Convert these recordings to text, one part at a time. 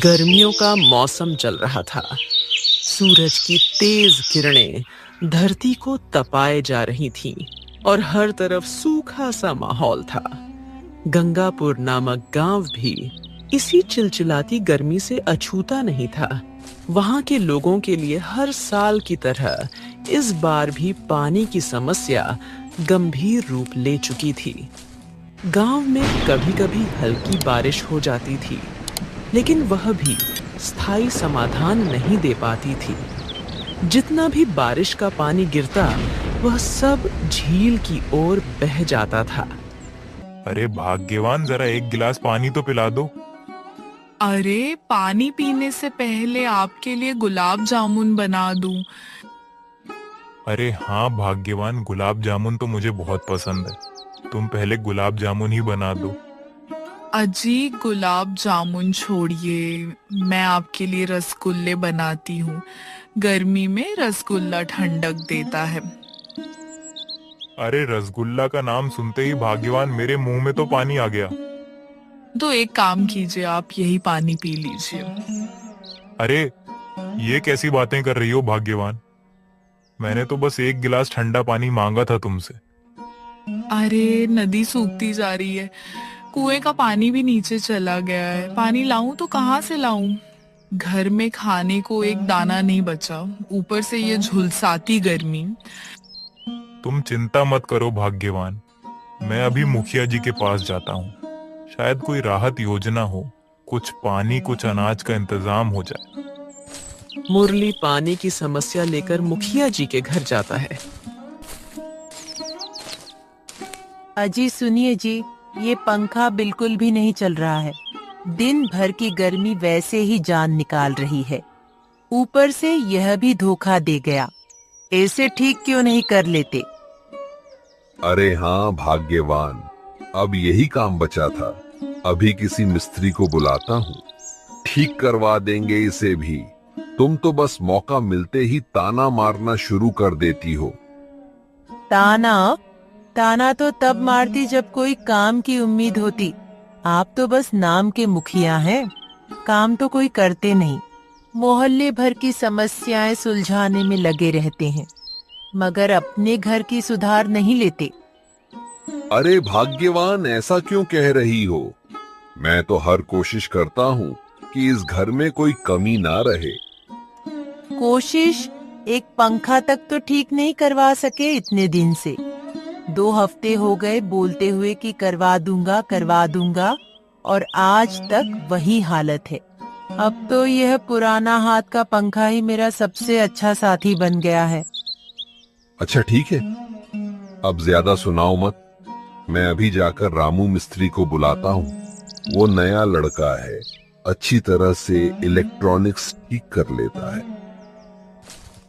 गर्मियों का मौसम चल रहा था। सूरज की तेज किरणें धरती को तपाए जा रही थीं और हर तरफ सूखा सा माहौल था। गंगापुर नामक गांव भी इसी चिलचिलाती गर्मी से अछूता नहीं था। वहां के लोगों के लिए हर साल की तरह इस बार भी पानी की समस्या गंभीर रूप ले चुकी थी। गांव में कभी-कभी हल्की बारिश हो जाती थी, लेकिन वह भी स्थायी समाधान नहीं दे पाती थी। जितना भी बारिश का पानी गिरता, वह सब झील की ओर बह जाता था। अरे भाग्यवान, जरा एक गिलास पानी तो पिला दो। अरे पानी पीने से पहले आपके लिए गुलाब जामुन बना दूं। अरे हाँ भाग्यवान, गुलाब जामुन तो मुझे बहुत पसंद है। तुम पहले गुलाब जामुन ही बना दो। अजी गुलाब जामुन छोड़िए, मैं आपके लिए रसगुल्ले बनाती हूँ। गर्मी में रसगुल्ला ठंडक देता है। अरे रसगुल्ला का नाम सुनते ही भाग्यवान मेरे मुंह में तो पानी आ गया। तो एक काम कीजिए, आप यही पानी पी लीजिए। अरे ये कैसी बातें कर रही हो भाग्यवान? मैंने तो बस एक गिलास ठंडा पानी मांगा था तुमसे। अरे नदी सूखती जा रही है, कुएं का पानी भी नीचे चला गया है। पानी लाऊं तो कहाँ से लाऊं? घर में खाने को एक दाना नहीं बचा, ऊपर से ये झुलसाती गर्मी। तुम चिंता मत करो भाग्यवान, मैं अभी मुखिया जी के पास जाता हूँ। शायद कोई राहत योजना हो, कुछ पानी कुछ अनाज का इंतजाम हो जाए। मुरली पानी की समस्या लेकर मुखिया जी के घर जाता है। अजी सुनिए जी, ये पंखा बिल्कुल भी नहीं चल रहा है। दिन भर की गर्मी वैसे ही जान निकाल रही है, ऊपर से यह भी धोखा दे गया। ऐसे ठीक क्यों नहीं कर लेते? अरे हाँ भाग्यवान, अब यही काम बचा था। अभी किसी मिस्त्री को बुलाता हूँ, ठीक करवा देंगे इसे भी। तुम तो बस मौका मिलते ही ताना मारना शुरू कर देती हो। ताना तो तब मारती जब कोई काम की उम्मीद होती। आप तो बस नाम के मुखिया हैं, काम तो कोई करते नहीं। मोहल्ले भर की समस्याएं सुलझाने में लगे रहते हैं, मगर अपने घर की सुधार नहीं लेते। अरे भाग्यवान, ऐसा क्यों कह रही हो? मैं तो हर कोशिश करता हूँ कि इस घर में कोई कमी ना रहे। कोशिश? एक पंखा तक तो ठीक नहीं करवा सके इतने दिन से। 2 हफ्ते हो गए बोलते हुए कि करवा दूंगा, और आज तक वही हालत है। अब तो यह पुराना हाथ का पंखा ही मेरा सबसे अच्छा साथी बन गया है। अच्छा ठीक है, अब ज्यादा सुनाओ मत। मैं अभी जाकर रामू मिस्त्री को बुलाता हूँ। वो नया लड़का है, अच्छी तरह से इलेक्ट्रॉनिक्स ठीक कर लेता है।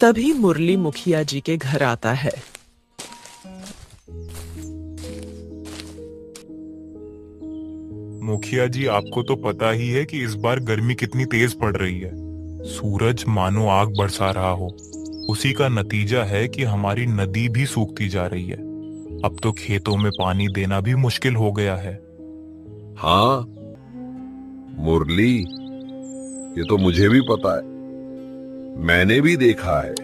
तभी मुरली मुखिया जी के घर आता है। मुखिया जी, आपको तो पता ही है कि इस बार गर्मी कितनी तेज पड़ रही है। सूरज मानो आग बरसा रहा हो। उसी का नतीजा है कि हमारी नदी भी सूखती जा रही है। अब तो खेतों में पानी देना भी मुश्किल हो गया है। हाँ मुरली, ये तो मुझे भी पता है। मैंने भी देखा है,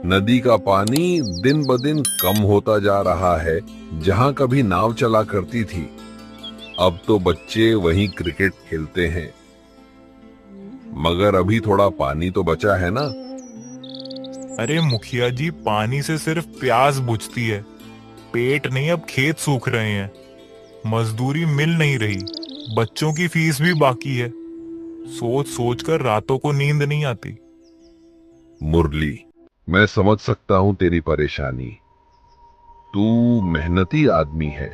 नदी का पानी दिन ब दिन कम होता जा रहा है। जहां कभी नाव चला करती थी, अब तो बच्चे वहीं क्रिकेट खेलते हैं। मगर अभी थोड़ा पानी तो बचा है ना। अरे मुखिया जी, पानी से सिर्फ प्यास बुझती है, पेट नहीं। अब खेत सूख रहे हैं, मजदूरी मिल नहीं रही, बच्चों की फीस भी बाकी है। सोच सोच कर रातों को नींद नहीं आती। मुरली, मैं समझ सकता हूं तेरी परेशानी। तू मेहनती आदमी है,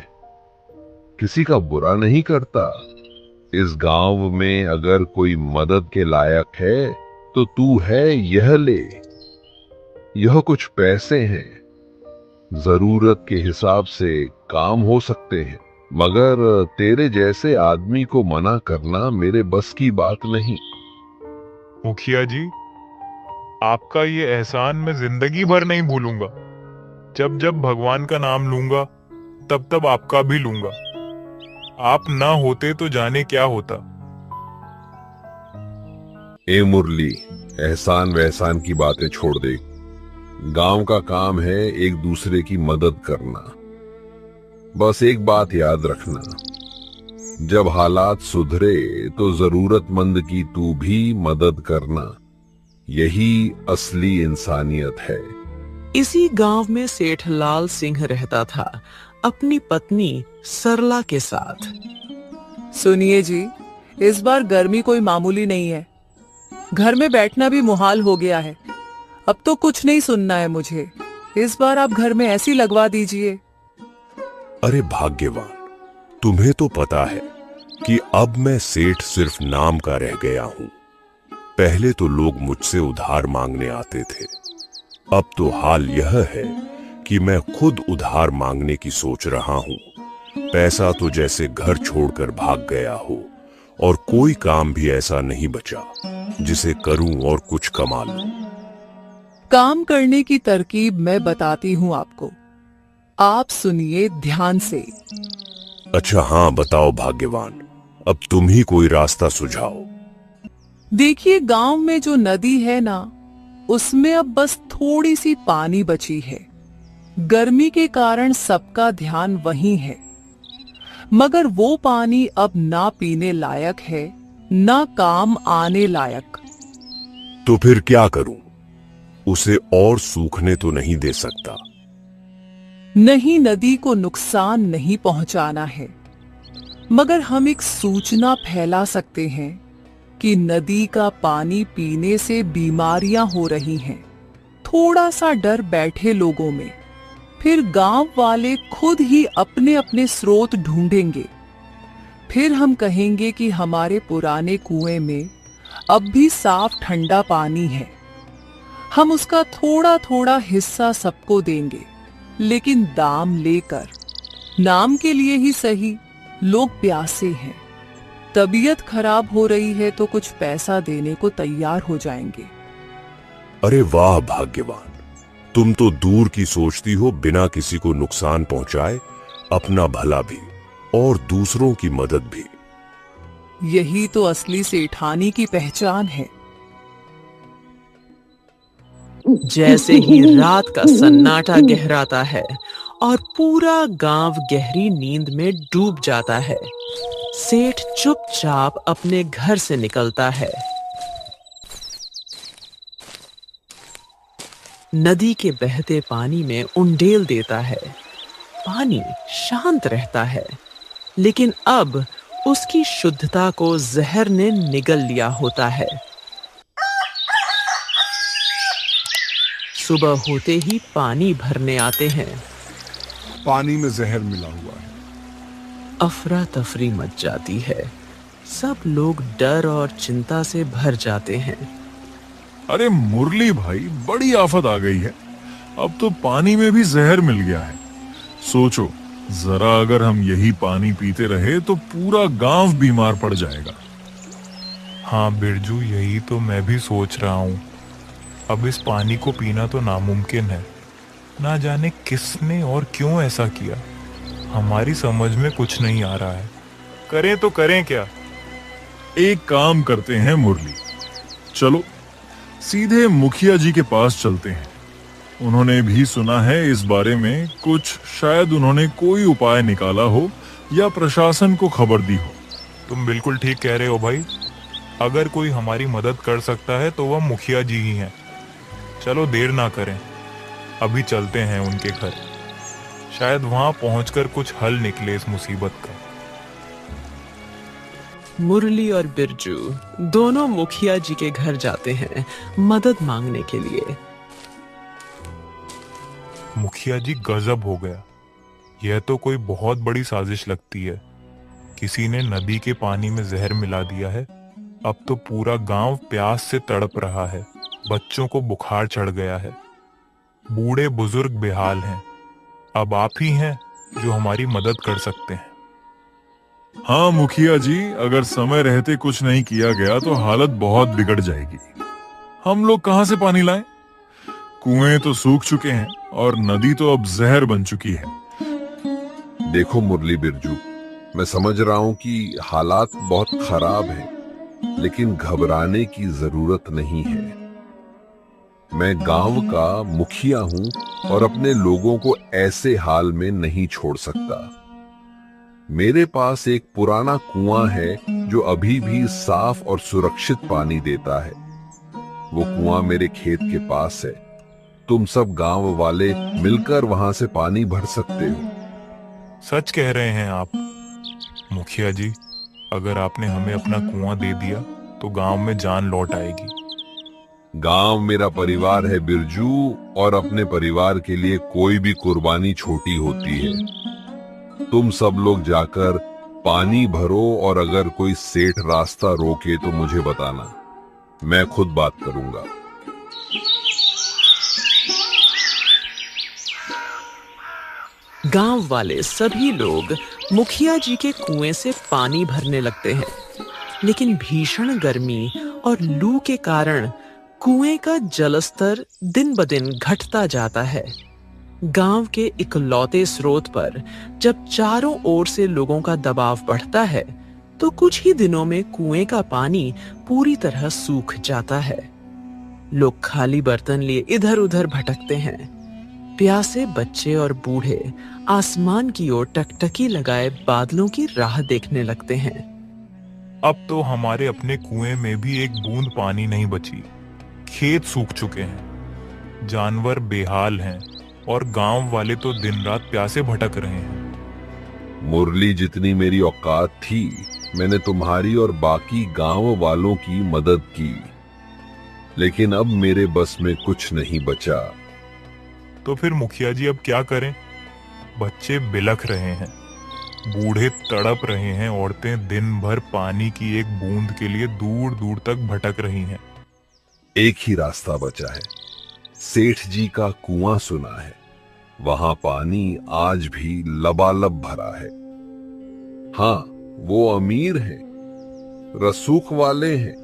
किसी का बुरा नहीं करता। इस गांव में अगर कोई मदद के लायक है तो तू है, यह ले। यह कुछ पैसे हैं, जरूरत के हिसाब से काम हो सकते हैं, मगर तेरे जैसे आदमी को मना करना मेरे बस की बात नहीं। मुखिया जी, आपका ये एहसान मैं जिंदगी भर नहीं भूलूंगा। जब जब भगवान का नाम लूंगा, तब तब आपका भी लूंगा। आप ना होते तो जाने क्या होता। ए मुरली, एहसान वहसान की बातें छोड़ दे। गांव का काम है एक दूसरे की मदद करना। बस एक बात याद रखना, जब हालात सुधरे तो जरूरतमंद की तू भी मदद करना। यही असली इंसानियत है। इसी गांव में सेठ लाल सिंह रहता था अपनी पत्नी सरला के साथ। सुनिए जी, इस बार गर्मी कोई मामूली नहीं है। घर में बैठना भी मुहाल हो गया है। अब तो कुछ नहीं सुनना है मुझे। इस बार आप घर में ऐसी लगवा दीजिए। अरे भाग्यवान, तुम्हें तो पता है कि अब मैं सेठ सिर्फ नाम का रह गया हूं। पहले तो लोग मुझसे उधार मांगने आते थे। अब तो हाल यह है कि मैं खुद उधार मांगने की सोच रहा हूं। पैसा तो जैसे घर छोड़कर भाग गया हो और कोई काम भी ऐसा नहीं बचा जिसे करूं और कुछ कमा लूं। काम करने की तरकीब मैं बताती हूँ आपको। आप सुनिए ध्यान से। अच्छा हाँ, बताओ भाग्यवान, अब तुम ही कोई रास्ता सुझाओ। देखिए, गांव में जो नदी है ना, उसमें अब बस थोड़ी सी पानी बची है। गर्मी के कारण सबका ध्यान वहीं है, मगर वो पानी अब ना पीने लायक है ना काम आने लायक। तो फिर क्या करूं? उसे और सूखने तो नहीं दे सकता। नहीं, नदी को नुकसान नहीं पहुंचाना है, मगर हम एक सूचना फैला सकते हैं कि नदी का पानी पीने से बीमारियां हो रही हैं। थोड़ा सा डर बैठे लोगों में, फिर गांव वाले खुद ही अपने अपने स्रोत ढूंढेंगे। फिर हम कहेंगे कि हमारे पुराने कुएं में अब भी साफ ठंडा पानी है। हम उसका थोड़ा थोड़ा हिस्सा सबको देंगे, लेकिन दाम लेकर। नाम के लिए ही सही, लोग प्यासे हैं। तबीयत खराब हो रही है तो कुछ पैसा देने को तैयार हो जाएंगे। अरे वाह भाग्यवान, तुम तो दूर की सोचती हो, बिना किसी को नुकसान पहुंचाए अपना भला भी और दूसरों की मदद भी। यही तो असली सेठानी की पहचान है। जैसे ही रात का सन्नाटा गहराता है और पूरा गांव गहरी नींद में डूब जाता है, सेठ चुपचाप अपने घर से निकलता है। नदी के बहते पानी में उंडेल देता है। पानी शांत रहता है, लेकिन अब उसकी शुद्धता को जहर ने निगल लिया होता है। सुबह होते ही पानी भरने आते हैं। पानी में जहर मिला हुआ है। अफरा तफरी मच जाती है। सब लोग डर और चिंता से भर जाते हैं। अरे मुरली भाई, बड़ी आफत आ गई है। अब तो पानी में भी जहर मिल गया है। सोचो जरा, अगर हम यही पानी पीते रहे तो पूरा गांव बीमार पड़ जाएगा। हाँ बिरजू, यही तो मैं भी सोच रहा हूँ। अब इस पानी को पीना तो नामुमकिन है। ना जाने किसने और क्यों ऐसा किया, हमारी समझ में कुछ नहीं आ रहा है। करें तो करें क्या? एक काम करते हैं मुरली, चलो सीधे मुखिया जी के पास चलते हैं। उन्होंने भी सुना है इस बारे में कुछ, शायद उन्होंने कोई उपाय निकाला हो या प्रशासन को खबर दी हो। तुम बिल्कुल ठीक कह रहे हो भाई। अगर कोई हमारी मदद कर सकता है तो वह मुखिया जी ही हैं। चलो देर ना करें, अभी चलते हैं उनके घर। शायद वहां पहुंचकर कुछ हल निकले इस मुसीबत का। मुरली और बिरजू दोनों मुखिया जी के घर जाते हैं मदद मांगने के लिए। मुखिया जी, गजब हो गया। यह तो कोई बहुत बड़ी साजिश लगती है। किसी ने नदी के पानी में जहर मिला दिया है। अब तो पूरा गांव प्यास से तड़प रहा है। बच्चों को बुखार चढ़ गया है। बूढ़े बुजुर्ग बेहाल हैं। अब आप ही हैं जो हमारी मदद कर सकते हैं। हाँ मुखिया जी, अगर समय रहते कुछ नहीं किया गया तो हालत बहुत बिगड़ जाएगी। हम लोग कहां से पानी लाएं? कुएं तो सूख चुके हैं और नदी तो अब जहर बन चुकी है। देखो मुरली बिरजू, मैं समझ रहा हूं कि हालात बहुत खराब हैं, लेकिन घबराने की जरूरत नहीं है। मैं गांव का मुखिया हूं और अपने लोगों को ऐसे हाल में नहीं छोड़ सकता। मेरे पास एक पुराना कुआं है जो अभी भी साफ और सुरक्षित पानी देता है। वो कुआं मेरे खेत के पास है। तुम सब गांव वाले मिलकर वहां से पानी भर सकते हो। सच कह रहे हैं आप मुखिया जी। अगर आपने हमें अपना कुआं दे दिया तो गांव में जान लौट आएगी। गांव मेरा परिवार है बिरजू, और अपने परिवार के लिए कोई भी कुर्बानी छोटी होती है। तुम सब लोग जाकर पानी भरो, और अगर कोई सेठ रास्ता रोके तो मुझे बताना, मैं खुद बात करूंगा। गांव वाले सभी लोग मुखिया जी के कुएं से पानी भरने लगते हैं, लेकिन भीषण गर्मी और लू के कारण कुएं का जलस्तर दिन ब दिन घटता जाता है। गांव के इकलौते स्रोत पर जब चारों ओर से लोगों का दबाव बढ़ता है तो कुछ ही दिनों में कुएं का पानी पूरी तरह सूख जाता है। लोग खाली बर्तन लिए इधर उधर भटकते हैं। प्यासे बच्चे और बूढ़े आसमान की ओर टकटकी लगाए बादलों की राह देखने लगते हैं। अब तो हमारे अपने कुएं में भी एक बूंद पानी नहीं बची। खेत सूख चुके हैं, जानवर बेहाल हैं और गांव वाले तो दिन रात प्यासे भटक रहे हैं। मुरली, जितनी मेरी औकात थी मैंने तुम्हारी और बाकी गांव वालों की मदद की, लेकिन अब मेरे बस में कुछ नहीं बचा। तो फिर मुखिया जी अब क्या करें? बच्चे बिलख रहे हैं, बूढ़े तड़प रहे हैं, औरतें दिन भर पानी की एक बूंद के लिए दूर दूर तक भटक रही हैं। एक ही रास्ता बचा है। सेठ जी का कुआं सुना है, वहां पानी आज भी लबालब भरा है। हाँ, वो अमीर हैं, रसूख वाले हैं,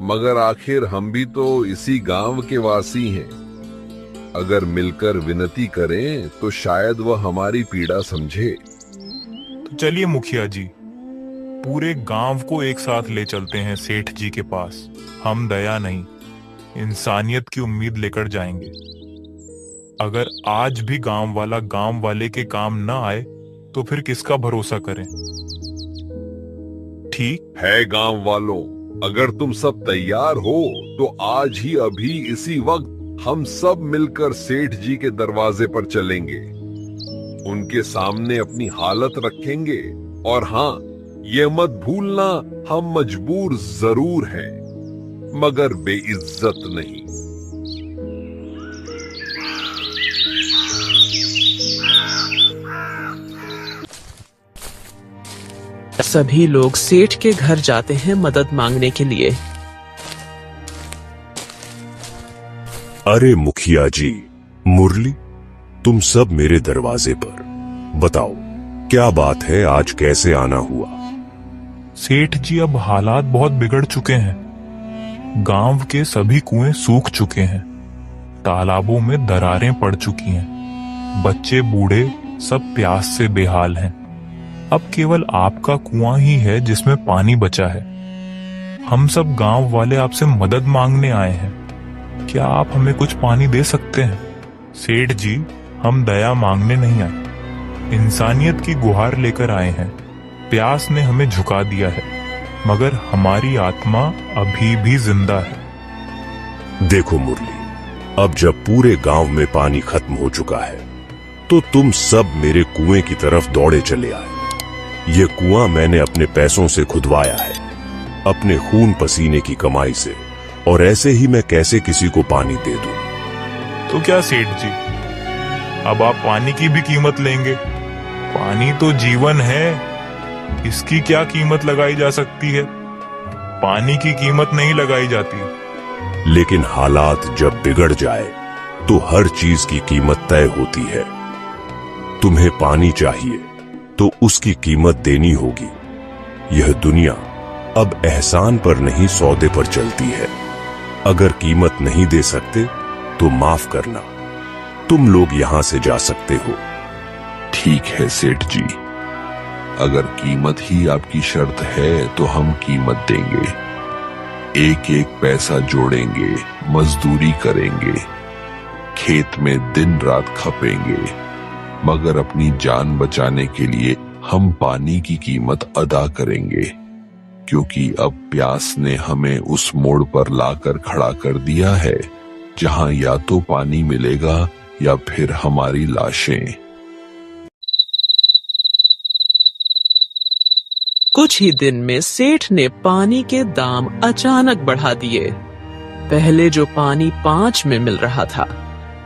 मगर आखिर हम भी तो इसी गांव के वासी हैं। अगर मिलकर विनती करें तो शायद वह हमारी पीड़ा समझे। तो चलिए मुखिया जी, पूरे गांव को एक साथ ले चलते हैं सेठ जी के पास। हम दया नहीं, इंसानियत की उम्मीद लेकर जाएंगे। अगर आज भी गांव वाला गांव वाले के काम न आए तो फिर किसका भरोसा करें? ठीक है गांव वालों, अगर तुम सब तैयार हो तो आज ही अभी इसी वक्त हम सब मिलकर सेठ जी के दरवाजे पर चलेंगे, उनके सामने अपनी हालत रखेंगे। और हाँ, ये मत भूलना, हम मजबूर जरूर हैं, मगर बेइज्जत नहीं। सभी लोग सेठ के घर जाते हैं मदद मांगने के लिए। अरे मुखिया जी, मुरली, तुम सब मेरे दरवाजे पर। बताओ क्या बात है, आज कैसे आना हुआ? सेठ जी, अब हालात बहुत बिगड़ चुके हैं। गांव के सभी कुएं सूख चुके हैं, तालाबों में दरारें पड़ चुकी हैं, बच्चे बूढ़े सब प्यास से बेहाल हैं। अब केवल आपका कुआं ही है जिसमें पानी बचा है। हम सब गांव वाले आपसे मदद मांगने आए हैं। क्या आप हमें कुछ पानी दे सकते हैं? सेठ जी, हम दया मांगने नहीं आए, इंसानियत की गुहार लेकर आए हैं। प्यास ने हमें झुका दिया है, मगर हमारी आत्मा अभी भी जिंदा है। देखो मुरली, अब जब पूरे गांव में पानी खत्म हो चुका है तो तुम सब मेरे कुएं की तरफ दौड़े चले आए। ये कुआं मैंने अपने पैसों से खुदवाया है, अपने खून पसीने की कमाई से, और ऐसे ही मैं कैसे किसी को पानी दे दूं? तो क्या सेठ जी, अब आप पानी की भी कीमत लेंगे? पानी तो जीवन है, इसकी क्या कीमत लगाई जा सकती है? पानी की कीमत नहीं लगाई जाती। लेकिन हालात जब बिगड़ जाए तो हर चीज की कीमत तय होती है। तुम्हें पानी चाहिए तो उसकी कीमत देनी होगी। यह दुनिया अब एहसान पर नहीं, सौदे पर चलती है। अगर कीमत नहीं दे सकते तो माफ करना, तुम लोग यहां से जा सकते हो। ठीक है सेठ जी, अगर कीमत ही आपकी शर्त है तो हम कीमत देंगे। एक एक पैसा जोड़ेंगे, मजदूरी करेंगे, खेत में दिन रात खपेंगे, मगर अपनी जान बचाने के लिए हम पानी की कीमत अदा करेंगे, क्योंकि अब प्यास ने हमें उस मोड़ पर लाकर खड़ा कर दिया है जहां या तो पानी मिलेगा या फिर हमारी लाशें। कुछ ही दिन में सेठ ने पानी के दाम अचानक बढ़ा दिए। पहले जो पानी 5 में मिल रहा था,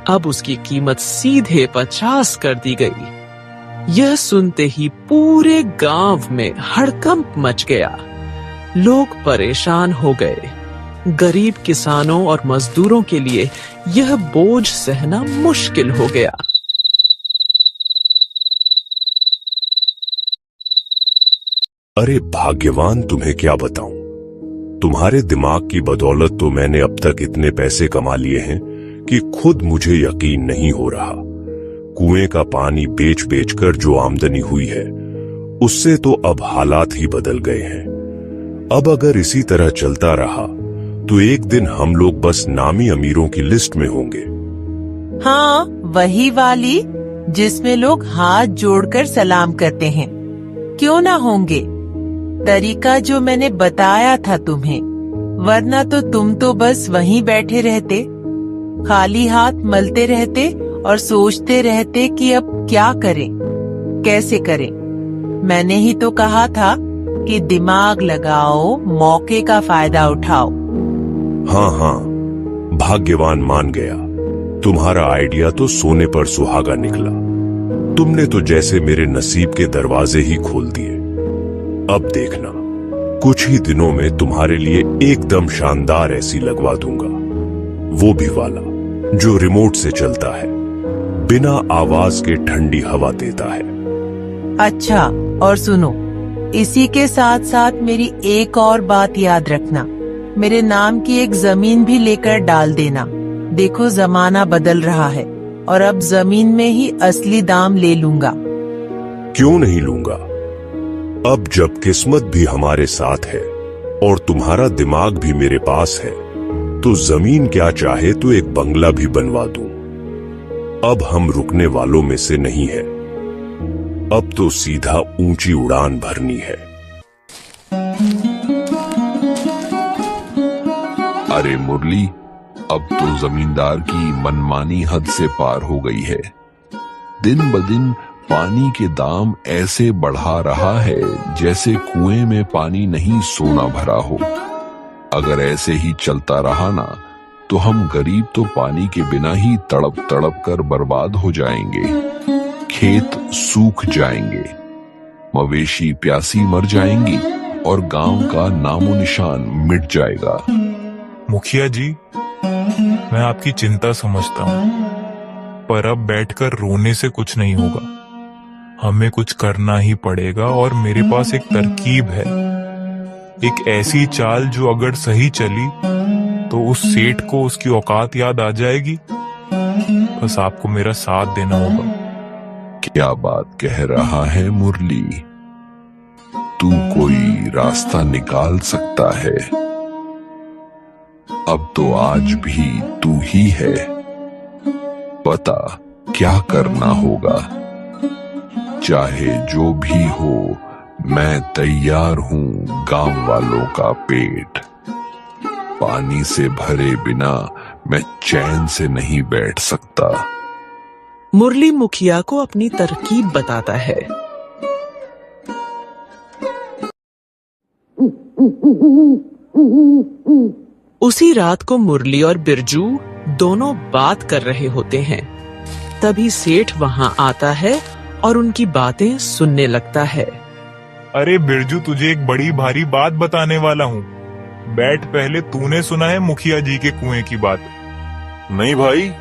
अब उसकी कीमत सीधे 50 कर दी गई। यह सुनते ही पूरे गांव में हड़कंप मच गया। लोग परेशान हो गए। गरीब किसानों और मजदूरों के लिए यह बोझ सहना मुश्किल हो गया। अरे भाग्यवान, तुम्हें क्या बताऊं। तुम्हारे दिमाग की बदौलत तो मैंने अब तक इतने पैसे कमा लिए हैं कि खुद मुझे यकीन नहीं हो रहा। कुएं का पानी बेच बेच कर जो आमदनी हुई है, उससे तो अब हालात ही बदल गए हैं। अब अगर इसी तरह चलता रहा तो एक दिन हम लोग बस नामी अमीरों की लिस्ट में होंगे। हाँ, वही वाली जिसमें लोग हाथ जोड़कर सलाम करते हैं। क्यों ना होंगे? तरीका जो मैंने बताया था तुम्हें, वरना तो तुम तो बस वहीं बैठे रहते, खाली हाथ मलते रहते और सोचते रहते कि अब क्या करें, कैसे करें। मैंने ही तो कहा था कि दिमाग लगाओ, मौके का फायदा उठाओ। हाँ हाँ, भाग्यवान मान गया। तुम्हारा आइडिया तो सोने पर सुहागा निकला। तुमने तो जैसे मेरे नसीब के दरवाजे ही खोल दिए। अब देखना, कुछ ही दिनों में तुम्हारे लिए एकदम शानदार एसी लगवा दूंगा, वो भी वाला जो रिमोट से चलता है, बिना आवाज के ठंडी हवा देता है। अच्छा, और सुनो, इसी के साथ साथ मेरी एक और बात याद रखना। मेरे नाम की एक जमीन भी लेकर डाल देना। देखो, जमाना बदल रहा है और अब जमीन में ही असली दाम ले लूंगा। क्यों नहीं लूंगा? अब जब किस्मत भी हमारे साथ है और तुम्हारा दिमाग भी मेरे पास है, तो जमीन क्या चाहे तो एक बंगला भी बनवा दूं। अब हम रुकने वालों में से नहीं है। अब तो सीधा ऊंची उड़ान भरनी है। अरे मुरली, अब तो जमींदार की मनमानी हद से पार हो गई है। दिन ब दिन पानी के दाम ऐसे बढ़ा रहा है जैसे कुएं में पानी नहीं सोना भरा हो। अगर ऐसे ही चलता रहा ना, तो हम गरीब तो पानी के बिना ही तड़प तड़प कर बर्बाद हो जाएंगे। खेत सूख जाएंगे, मवेशी प्यासी मर जाएंगी और गांव का नामो निशान मिट जाएगा। मुखिया जी, मैं आपकी चिंता समझता हूँ, पर अब बैठकर रोने से कुछ नहीं होगा। हमें कुछ करना ही पड़ेगा और मेरे पास एक तरकीब है, एक ऐसी चाल जो अगर सही चली तो उस सेठ को उसकी औकात याद आ जाएगी। बस आपको मेरा साथ देना होगा। क्या बात कह रहा है मुरली? तू कोई रास्ता निकाल सकता है? अब तो आज भी तू ही है। पता क्या करना होगा? चाहे जो भी हो, मैं तैयार हूं गांव वालों का पेट। पानी से भरे बिना मैं चैन से नहीं बैठ सकता। मुरली मुखिया को अपनी तरकीब बताता है। उसी रात को मुरली और बिरजू दोनों बात कर रहे होते हैं। तभी सेठ वहां आता है और उनकी बातें सुनने लगता है। अरे बिरजू, तुझे एक बड़ी भारी बात बताने वाला हूँ। बैठ, पहले तूने सुना है मुखिया जी के कुएं की बात? नहीं भाई,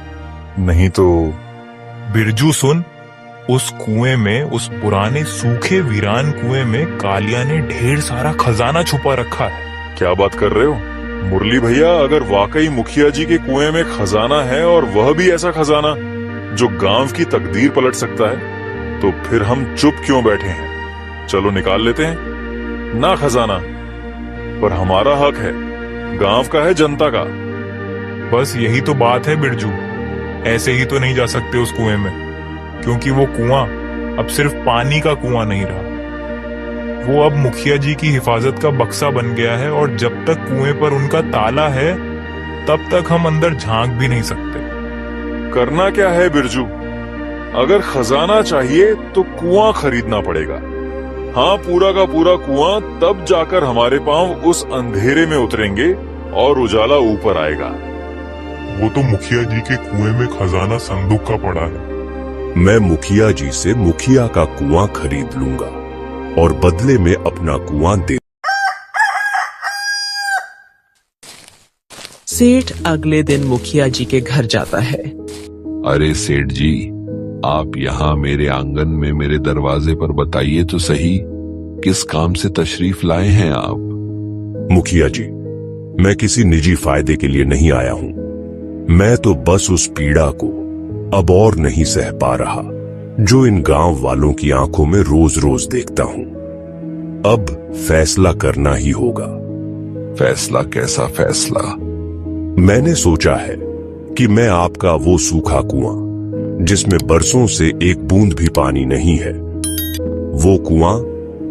नहीं तो। बिरजू सुन, उस कुएं में, उस पुराने सूखे वीरान कुएं में कालिया ने ढेर सारा खजाना छुपा रखा है। क्या बात कर रहे हो मुरली भैया? अगर वाकई मुखिया जी के कुएं में खजाना है और वह भी ऐसा खजाना जो गांव की तकदीर पलट सकता है, तो फिर हम चुप क्यों बैठे हैं? चलो निकाल लेते हैं ना खजाना, पर हमारा हक है, गांव का है, जनता का। बस यही तो बात है बिरजू, ऐसे ही तो नहीं जा सकते उस कुएं में, क्योंकि वो कुआं अब सिर्फ पानी का कुआं नहीं रहा, वो अब मुखिया जी की हिफाजत का बक्सा बन गया है। और जब तक कुएं पर उनका ताला है तब तक हम अंदर झांक भी नहीं सकते। करना क्या है बिरजू? अगर खजाना चाहिए तो कुआं खरीदना पड़ेगा। हाँ, पूरा का पूरा कुआं, तब जाकर हमारे पांव उस अंधेरे में उतरेंगे और उजाला ऊपर आएगा। वो तो मुखिया जी के कुएं में खजाना संदूक का पड़ा है। मैं मुखिया जी से मुखिया का कुआं खरीद लूंगा और बदले में अपना कुआं दे। सेठ अगले दिन मुखिया जी के घर जाता है। अरे सेठ जी, आप यहाँ मेरे आंगन में मेरे दरवाजे पर बताइए तो सही, किस काम से तशरीफ लाए हैं आप? मुखिया जी, मैं किसी निजी फायदे के लिए नहीं आया हूं। मैं तो बस उस पीड़ा को अब और नहीं सह पा रहा जो इन गांव वालों की आंखों में रोज रोज देखता हूं। अब फैसला करना ही होगा। फैसला? कैसा फैसला? मैंने सोचा है कि मैं आपका वो सूखा कुआं जिसमें बरसों से एक बूंद भी पानी नहीं है, वो कुआं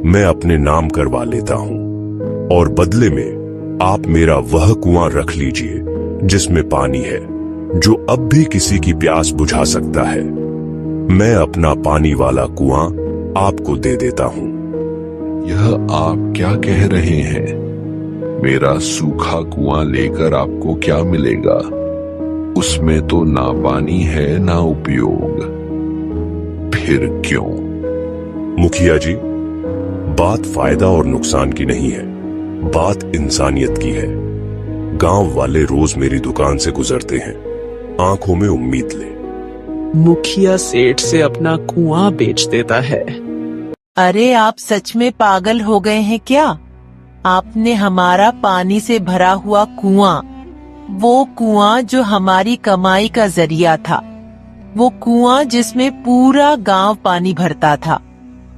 मैं अपने नाम करवा लेता हूं और बदले में आप मेरा वह कुआं रख लीजिए जिसमें पानी है, जो अब भी किसी की प्यास बुझा सकता है। मैं अपना पानी वाला कुआं आपको दे देता हूं। यह आप क्या कह रहे हैं? मेरा सूखा कुआं लेकर आपको क्या मिलेगा? उसमें तो ना पानी है ना उपयोग। फिर क्यों? मुखिया जी, बात फायदा और नुकसान की नहीं है, बात इंसानियत की है। गांव वाले रोज मेरी दुकान से गुजरते हैं, आंखों में उम्मीद ले। मुखिया सेठ से अपना कुआं बेच देता है। अरे आप सच में पागल हो गए हैं क्या? आपने हमारा पानी से भरा हुआ कुआं, वो कुआं जो हमारी कमाई का जरिया था, वो कुआं जिसमें पूरा गांव पानी भरता था,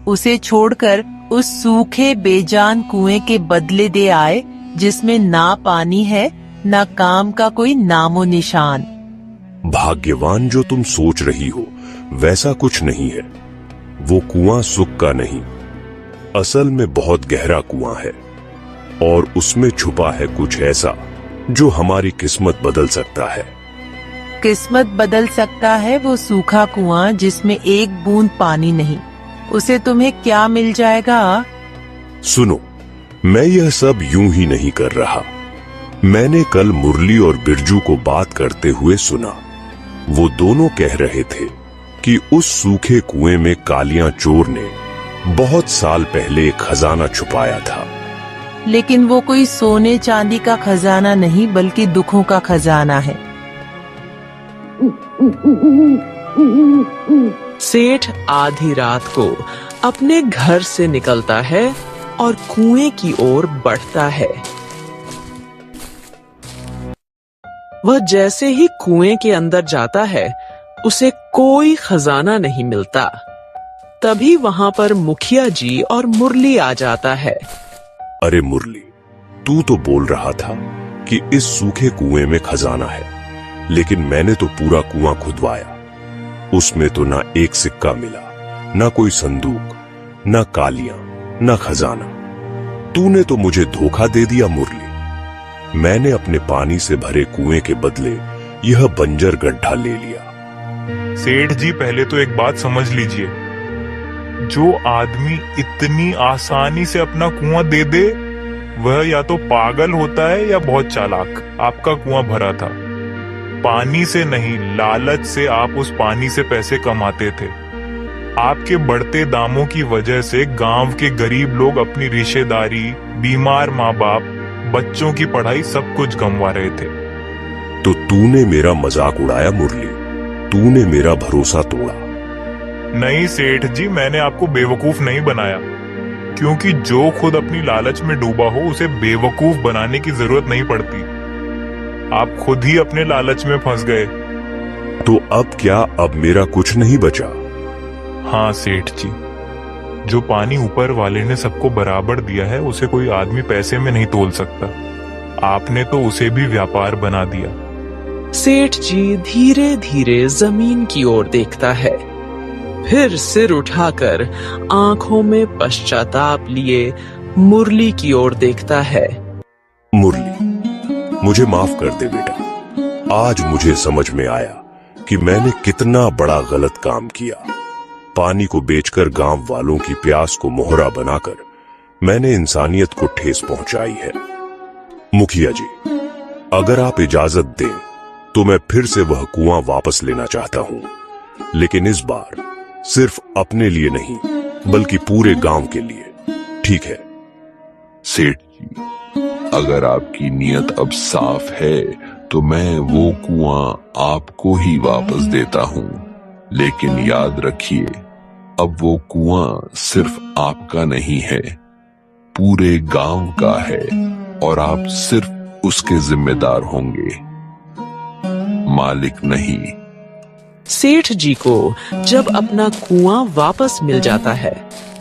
उसे छोड़कर उस सूखे बेजान कुएं के बदले दे आए जिसमें ना पानी है ना काम का कोई नामो निशान। भाग्यवान जो तुम सोच रही हो वैसा कुछ नहीं है। वो कुआं सुख का नहीं, असल में बहुत गहरा कुआं है और उसमें छुपा है कुछ ऐसा जो हमारी किस्मत बदल सकता है। किस्मत बदल सकता है वो सूखा कुआं जिसमें एक बूंद पानी नहीं, उसे तुम्हें क्या मिल जाएगा? सुनो, मैं यह सब यूं ही नहीं कर रहा। मैंने कल मुरली और बिरजू को बात करते हुए सुना। वो दोनों कह रहे थे कि उस सूखे कुएं में कालियां चोर ने बहुत साल पहले एक खजाना छुपाया था। लेकिन वो कोई सोने चांदी का खजाना नहीं बल्कि दुखों का खजाना है। सेठ आधी रात को अपने घर से निकलता है और कुएं की ओर बढ़ता है। वह जैसे ही कुएं के अंदर जाता है, उसे कोई खजाना नहीं मिलता। तभी वहां पर मुखिया जी और मुरली आ जाता है। अरे मुरली, तू तो बोल रहा था कि इस सूखे कुएं में खजाना है, लेकिन मैंने तो पूरा कुआं खुदवाया, उसमें तो ना एक सिक्का मिला, ना कोई संदूक, ना कालियां, ना खजाना। तूने तो मुझे धोखा दे दिया मुरली। मैंने अपने पानी से भरे कुएं के बदले यह बंजर गड्ढा ले लिया। सेठ जी, पहले तो एक बात समझ लीजिए, जो आदमी इतनी आसानी से अपना कुआं दे दे वह या तो पागल होता है या बहुत चालाक। आपका कुआं भरा था, पानी से नहीं, लालच से आप उस पानी से पैसे कमाते थे। आपके बढ़ते दामों की वजह से गांव के गरीब लोग अपनी रिश्तेदारी, बीमार माँ बाप, बच्चों की पढ़ाई सब कुछ गंवा रहे थे। तो तूने मेरा मजाक उड़ाया मुरली, तूने मेरा भरोसा तोड़ा। नहीं सेठ जी, मैंने आपको बेवकूफ नहीं बनाया, क्योंकि जो खुद अपनी लालच में डूबा हो उसे बेवकूफ बनाने की जरूरत नहीं पड़ती। आप खुद ही अपने लालच में फंस गए। तो अब क्या? अब मेरा कुछ नहीं बचा? हाँ सेठ जी, जो पानी ऊपर वाले ने सबको बराबर दिया है उसे कोई आदमी पैसे में नहीं तोल सकता। आपने तो उसे भी व्यापार बना दिया। सेठ जी धीरे धीरे जमीन की ओर देखता है, फिर सिर उठाकर आंखों में पश्चाताप लिए मुरली की ओर देखता है। मुरली, मुझे माफ कर दे बेटा। आज मुझे समझ में आया कि मैंने कितना बड़ा गलत काम किया। पानी को बेचकर गांव वालों की प्यास को मोहरा बनाकर मैंने इंसानियत को ठेस पहुंचाई है। मुखिया जी, अगर आप इजाजत दें तो मैं फिर से वह कुआं वापस लेना चाहता हूं, लेकिन इस बार सिर्फ अपने लिए नहीं बल्कि पूरे गांव के लिए। ठीक है? सेठ जी, अगर आपकी नीयत अब साफ है तो मैं वो कुआं आपको ही वापस देता हूं, लेकिन याद रखिए अब वो कुआं सिर्फ आपका नहीं है, पूरे गांव का है और आप सिर्फ उसके जिम्मेदार होंगे, मालिक नहीं। सेठ जी को जब अपना कुआं वापस मिल जाता है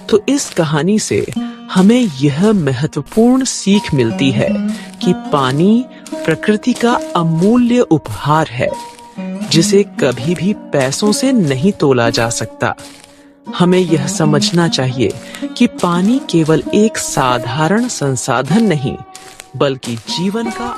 तो इस कहानी से हमें यह महत्वपूर्ण सीख मिलती है कि पानी प्रकृति का अमूल्य उपहार है, जिसे कभी भी पैसों से नहीं तोला जा सकता। हमें यह समझना चाहिए कि पानी केवल एक साधारण संसाधन नहीं बल्कि जीवन का